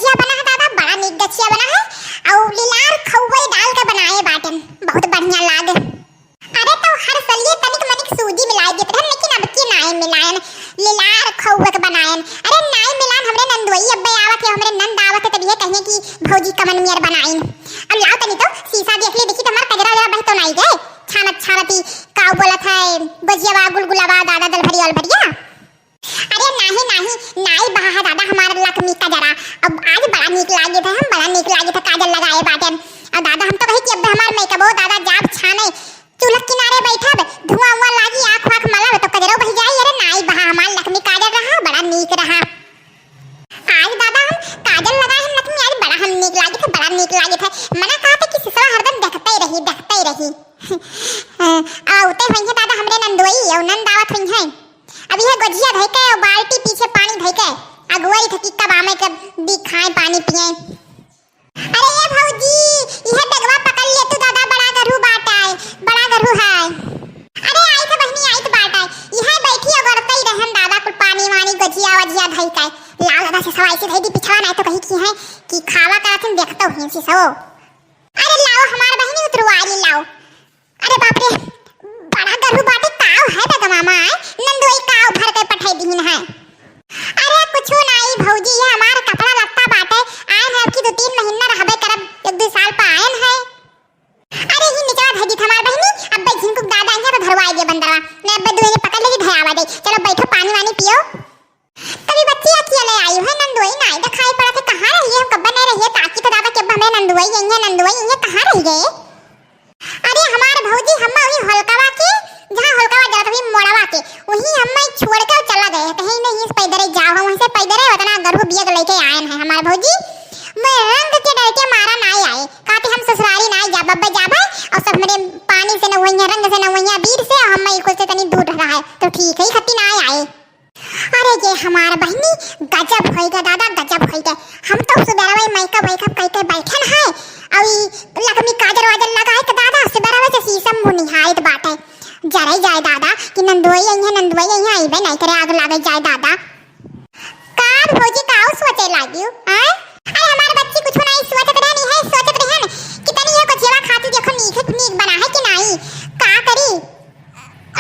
गछिया बना है दादा, बड़ा नीक गछिया बना है और लीलार खौवई डाल के बनाए बाटन, बहुत बढ़िया लागे। अरे तो हर सलिए तनिक मनिक सूजी मिलाए देत रहन, लेकिन अब की नाई मिलायन लीलार खौवे के बनायन। अरे नाई मिलान हमरे नंदोई अब्बे आवत है, हमरे नंद आवत है, तब ये कहे कि भौजी कमन मियर बनाइन। अब लाओ तनी तो शीशा देख ली, देखी तो हमार कजरा जरा बह तो नहीं गए छानत छानती काऊ बोलत है बजियावा गुलगुलावा दादा दल भरिया ऑल भरिया। अरे नाही नाही नाई बहा है दादा हमार लक्ष्मी का जरा, अब आज बड़ा नीक लागे था, हम बड़ा नीक लागे था काजल लगाए बाटन। और दादा हम तो कही कि अब हमार मेकअपो दादा जाब छाने चूल्हा किनारे बैठब, धुआं उआं लागी आँख वाँख मलब तो कजरो बह जाई। अरे नाई बहा हमार लक्ष्मी काजल रहा, बड़ा नीक रहा। आज दादा हम काजल लगाए हम लक्ष्मी, आज बड़ा हम नीक लागे था, बड़ा नीक लागे था। मना कहा था कि सिसवा हरदम देखते ही रही आउते हुई है दादा हमरे नंदोई और नंद आवत हुई है। अब यह गजिया धइ के और बाल्टी पीछे पानी धइ के अगुवाई थकी कब आमे कब दिखाए पानी पिए। अरे ये भौजी यह डगवा पकड़ ले तू दादा, बड़ा गरू बाटा है, बड़ा गरू है। अरे आई तो बहनी आई तो बाटा है, यह बैठी अगरते ही रहन दादा कुल पानी वानी गजिया वजिया धइ के लाल दादा से सवाई से धइ दी पिछवा नहीं तो कही की है कि खावा करत देखतो ही से सो। अरे लाओ हमार बहनी उतरवाली लाओ। अरे बाप रे बड़ा गरू बाटे काव है दादा मामा, नंदोई काव भर के पठाई दीन है। अरे कुछ नहीं भौजी ये हमार कपड़ा लत्ता बाटे आयन है, कि 2-3 महीना रहबे करब, 1-2 साल पर आयन है। अरे ही निचवा धई दी हमार बहनी, अब बे झिंकुक दादा आएंगे तो धरवाई दे बंदरवा, मैं अब दुए ने पकड़ लेगी धयावा दे। चलो बैठो पानी वानी पियो। कभी बच्ची अकेले आई है नंदोई नहीं दिखाई पड़ा थे, कहां रही है, कब नहीं रही है ताकि तो दादा के हमें नंदोई ये कहां रह गए। अरे हमार भौजी हम वही हलकावा के जहां हलकावा जात हुई मोड़वा के वही हम छोड़ के चला गए, कहीं नहीं इस पैदरे जाओ, वहां से पैदरे उतना गरु बियग लेके आए हैं हमार भौजी। मैं रंग के डर के मारा नहीं आए, कहते हम ससुराली नहीं जा बब्बा जाबे और सब मेरे पानी से न वही रंग से न वही बीर से हम कुल से तनी दूर रहा है तो ठीक है खत्ती नहीं आए। अरे ये हमार बहनी गजब होइगा दादा, गजब होइगा। हम तो सुबेरवा मैकअप कहते बैठन है अई लकमी काजर वाजर लगाए के दादा सुबेरवा से शीशम मुंह निहायत बाटे जरे जाए दादा कि नंदोई यही आईबे नहीं करे आग लागे जाए दादा। का भौजी काऊ सोचे लागियो हैं? अरे हमार बच्ची कुछ नहीं सोचत रहनी है, सोचत रहन कि तनी ये कचेवा खाती देखो नीक बना है कि नहीं, का करी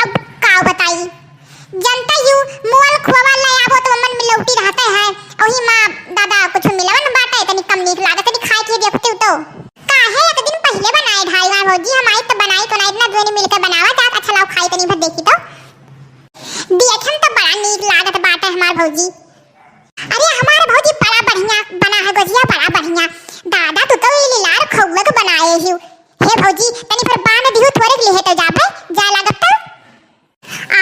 अब का बताई। जनता यू मोल खोवा ले आवो तो मन में लौटी रहते हैं, ओही मां दादा कुछ मिलवन बाटे तनी कम नीक लागत तनी खाए के देखते तो काहे एक दिन पहले बनाए ढाई बार भौजी हम आई तो बनाई तो ना इतना दोनी मिलकर बनावा जात अच्छा लाओ खाई तनी भर देखी तो देखन तो बड़ा नीक लागत बाटे हमार भौजी। अरे हमार भौजी बड़ा बढ़िया बना है गजिया, बड़ा बढ़िया दादा तू तो लीलार खौवा के बनाए ही हे भौजी तनी फिर बांध दिहु थोड़े के लिए तो जाबे जा लागत तो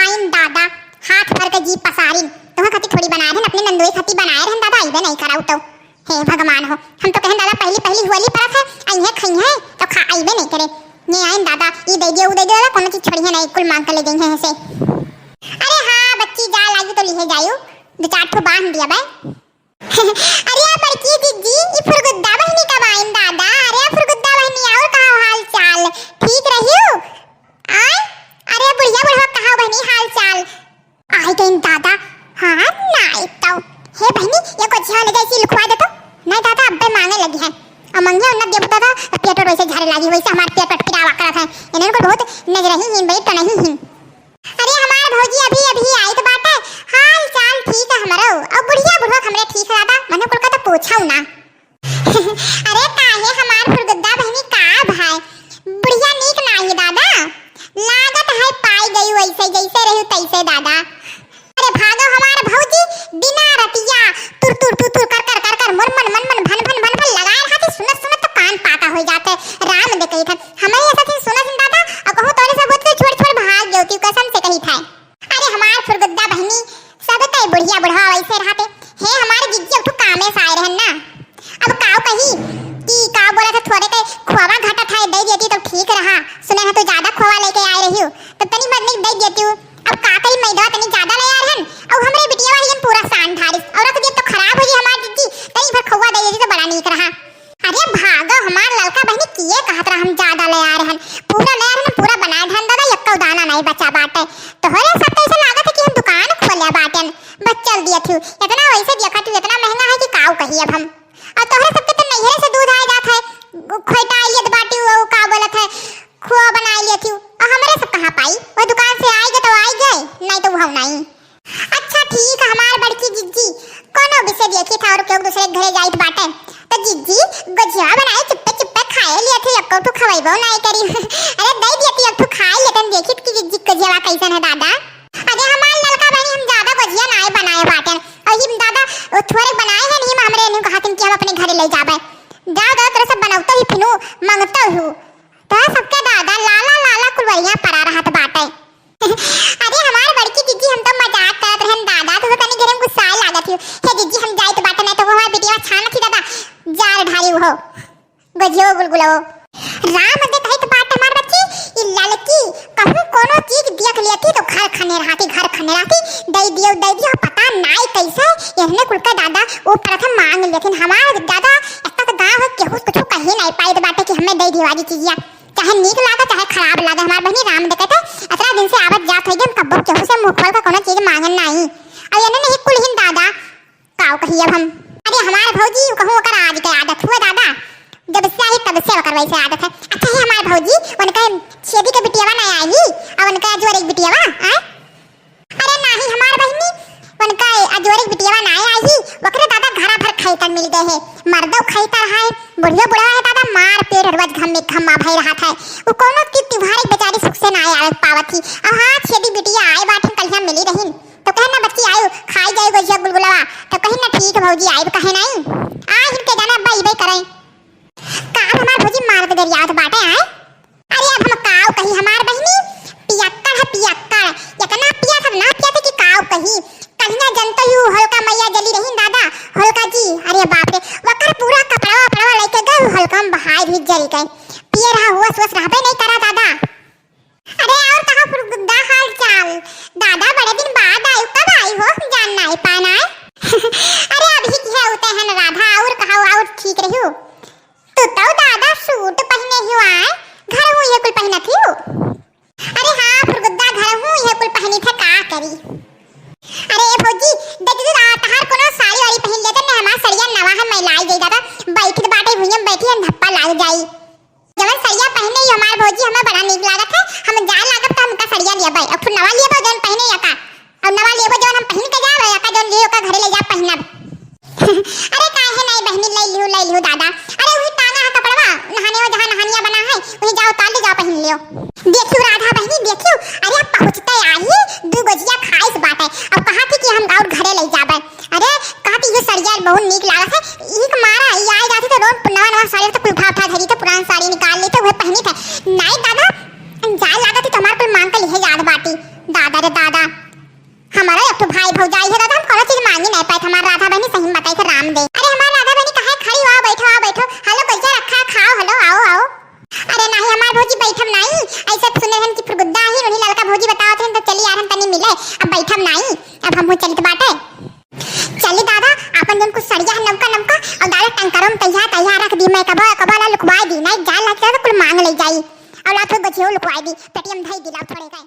आइन दादा हाथ भर के जीप पसारिन तोह खती थोड़ी बनाए रहन, अपने नंदोई खती बनाए रहन दादा आइबे नहीं कराउ तो हे भगवान हो। हम तो कहन दादा पहली होली परत है आई है खई है तो खा आइबे नहीं करे ने आइन दादा ई दे दियो उ दे दियो कोनो चीज छोड़ी है नहीं कुल मांग के ले गई है ऐसे। अरे हां बच्ची जा लागी तो लिए जायो 2-4 ठो बांध दिया बे। अरे बड़की दीदी ई फुरगुद्दा बहनी कब आइन दादा? अरे फुरगुद्दा बहनी और कहां हाल चाल ठीक रहियो आय? अरे बुढ़िया कहा बहनी हाल चाल आई गई दादा। हाँ नहीं तो हे बहनी ये कुछ ले जैसी लिखवा दे तो नहीं दादा अब्बे मांगे लगी है और मंगे उन्ना दे दादा पेट वैसे झाड़े लगी वैसे हमार पेट पिरावा करत है इन्हें को बहुत नजर ही हिन भाई तो नहीं हिन। अरे हमार भौजी अभी आई तो बात है हाल चाल ठीक है हमारो और बुढ़िया हमरे ठीक है दादा मने कुल का तो पूछाऊ ना। अरे काहे हमार फुरगुद्दा बहनी का भाई बुढ़िया नीक नाही दादा लागत है पाई गई वैसे जैसे रही तैसे दादा। अरे भागो हमार भौजी बिना रतिया तुर कर मोर मन भन लगाए खाती सुनत तो कान पाका हो जाते राम दे कही था हमें ऐसा थी सुनत दादा और कहो तोरे सब होते छोड़ भाग गयो की कसम से कही था। अरे हमार फुरगुद्दा बहनी सब तय बुढ़िया बुढ़वा वैसे रहते हे हमारे जिज्जी उठो कामे से आए रहन ना। अब काऊ कही कि का बोला था थोड़े के खोवा घाटा था दे देती तो ठीक रहा, सुने है तो ज्यादा खोवा लेके आए रही हो तो तनी बदनी दे देती हूं। अब का करी मैदा तनी ज्यादा ले आ रहन और हमरे बिटिया वाली पूरा सान ढारिस और रख दे तो खराब हो गई हमार जिज्जी तनी भर खोवा दे देती तो बड़ा नीक रहा। अरे भागो हमार लड़का बहनी किए कहत रहा हम ज्यादा ले आ रहन पूरा ले आ रहन पूरा बना धन दादा यक्का दाना नहीं बचा बाटे तोहरे सब तो ऐसा लागत है कि हम दुकान खोले बाटन बचल दिया थी इतना वैसे देखा तू इतना महंगा है कि काऊ कही अब हम और से देखी था और केहू दूसरे के घरे जाइत बाटे तो जीजी गजिया बनाए चुप्पे चुप्पे खाए लिए थे एक तो खवाइबो नहीं करी अरे दे दिए एक तो खाए लेतन देखी कि जीजी गजिया कैसन है दादा। अरे हमार लड़का बहनी हम ज्यादा गजिया नहीं बनाए बाटे और ही दादा थोड़े बनाए हैं नहीं हमरे ने कहा कि हम अपने घरे ले जाबे जा जा तरह से बनावतो ही फिनु मांगतो हूं तो सबके दादा लाला लाला कुलवरिया पड़ा रहत बाटे। अरे हमार बड़की जीजी हम तो मजाक करत रहन दादा तो तनी घरे में गुस्सा लागत हो हे जीजी हम जाई तो बाटे नहीं तो हमार बेटिया छान थी दादा जार ढारी हो गजियो गुलगुलो राम दे कहे तो बात हमार बच्ची ई लड़की कहूं कोनो चीज देख लेती तो घर खने रहती दे दियो पता नहीं कैसे यहने कुल का दादा वो प्रथम मांग लेकिन हमार दादा ऐसा तो गांव है केहू कुछ कहे नहीं पाए बाटे कि हमें दे दिवाली चीजिया चाहे नीक लागे चाहे खराब लागे हमार बहनी राम दे कहते अतरा दिन से आवत जात है कब केहू से मुंह खोल का कोनो चीज मांगन नहीं अब यने नहीं कुलहीन दादा काऊ कही अब हम अरे हमार भौजी कहूं ओकर आज के आदत हुआ दादा जब से आई तब से ओकर वैसे आदत है। अच्छा है हमार भौजी उनका छेदी के बिटियावा नहीं आई और उनका जोर एक बिटियावा आ अरे नहीं हमार बहनी उनका जोर एक बिटियावा नहीं आई ओकरे दादा घरा भर खैतर मिल गए है मर्दो खैतर है बुढ़ियो बुढ़ा है दादा मार पेट रोज घम में घम्मा भई रहा था वो कोनो तिवारी बेचारी सुख से नहीं आवे पावत थी अब हां छेदी बिटिया आए बाठन कलिया मिली रही तो कहे ना बच्ची आयो खाई जाए गजिया गुलगुलावा तो कहे ना ठीक भौजी आई कहे नहीं आ इनके जाना बाई बाई करें काल हमार भौजी मार के दरियात बाटे आए अरे अब हम काव कही हमार बहनी पियक्कड़ इतना पिया सब ना पिया थे कि काव कही कहिया जनतो यू हल्का मैया जली रही दादा हल्का जी अरे बाप रे वकर पूरा कपड़ा लेके गए हल्का में बहाई भी जल गए पिए रहा हुआ सोच रहबे नहीं करा दादा। अरे और कहां फुरगुद्दा हाल चाल दादा बड़े दिन बाद आई कब आई हो जान नहीं पाना अरे अभी की है होते हैं राधा और कहा और ठीक रही हो तो दादा सूट पहने ही आए घर हूं ये कुल पहना थी अरे हां फुरगुद्दा घर हूं ये कुल पहनी थे का करी अरे भौजी देखी तहार कोनो साड़ी वाली पहन लेते ना हमार सड़िया नवा है मैं लाई जाई दादा बैठी बाटे भुइया बैठी हम धप्पा लाग जाई जवन सड़िया पहने ही हमार भौजी हमें बड़ा नीक लागत है हम जाए लागत तो हमका सड़िया लेबे अब फिर नवा लेबो जवन पहने यका अब नवा लेबो जवन हम पहन के जाबे यका जवन लियो का घरे ले जा पहनब अरे काहे नहीं बहनी ले लियो दादा अरे वही टांगा है कपड़वा नहाने वो जहां नहानिया बना है वही जाओ ताल ले जाओ पहन लियो देखियो राधा बहनी देखियो अरे अब पहुंचते आई दू गजिया खाइस बात है अब कहा थी कि हम गाउर घरे ले जाबे अरे कहती ये सड़िया बहुत नीक लागत है एक मारा ई आई जाती तो रोज नवा साड़ी तो कुल उठा धरी तो पुरान साड़ी निकाल ली तो वह पहनी थे नहीं दादा जाए लागत तो हमार कुल मांग के लिए याद बाटी दादा रे दादा हमारा एक तो भाई भौजाई है दादा हम कोनो चीज मांगी नहीं पाए हमार राधा बहनी सही बताई थे राम दे अरे हमार राधा बहनी कहे खड़ी हो बैठो हेलो कैसे रखा खाओ हेलो आओ अरे नहीं हमार भौजी बैठम नहीं ऐसे सुने हन कि फुरगुद्दा ही उन्हीं लड़का भौजी बतावत हन तो चली यार हम तनी मिले अब बैठम नहीं अब हम चलित बाटे चली दादा अपन जन कुछ सड़िया नमका और दादा टंकरों में तैयार रख दी मैं कब ला लुकवाई दी नहीं जान लगता तो कुल मांग ले जाई और ला तो गछियो लुकवाई दी पेटीएम धई दिला थोड़े का।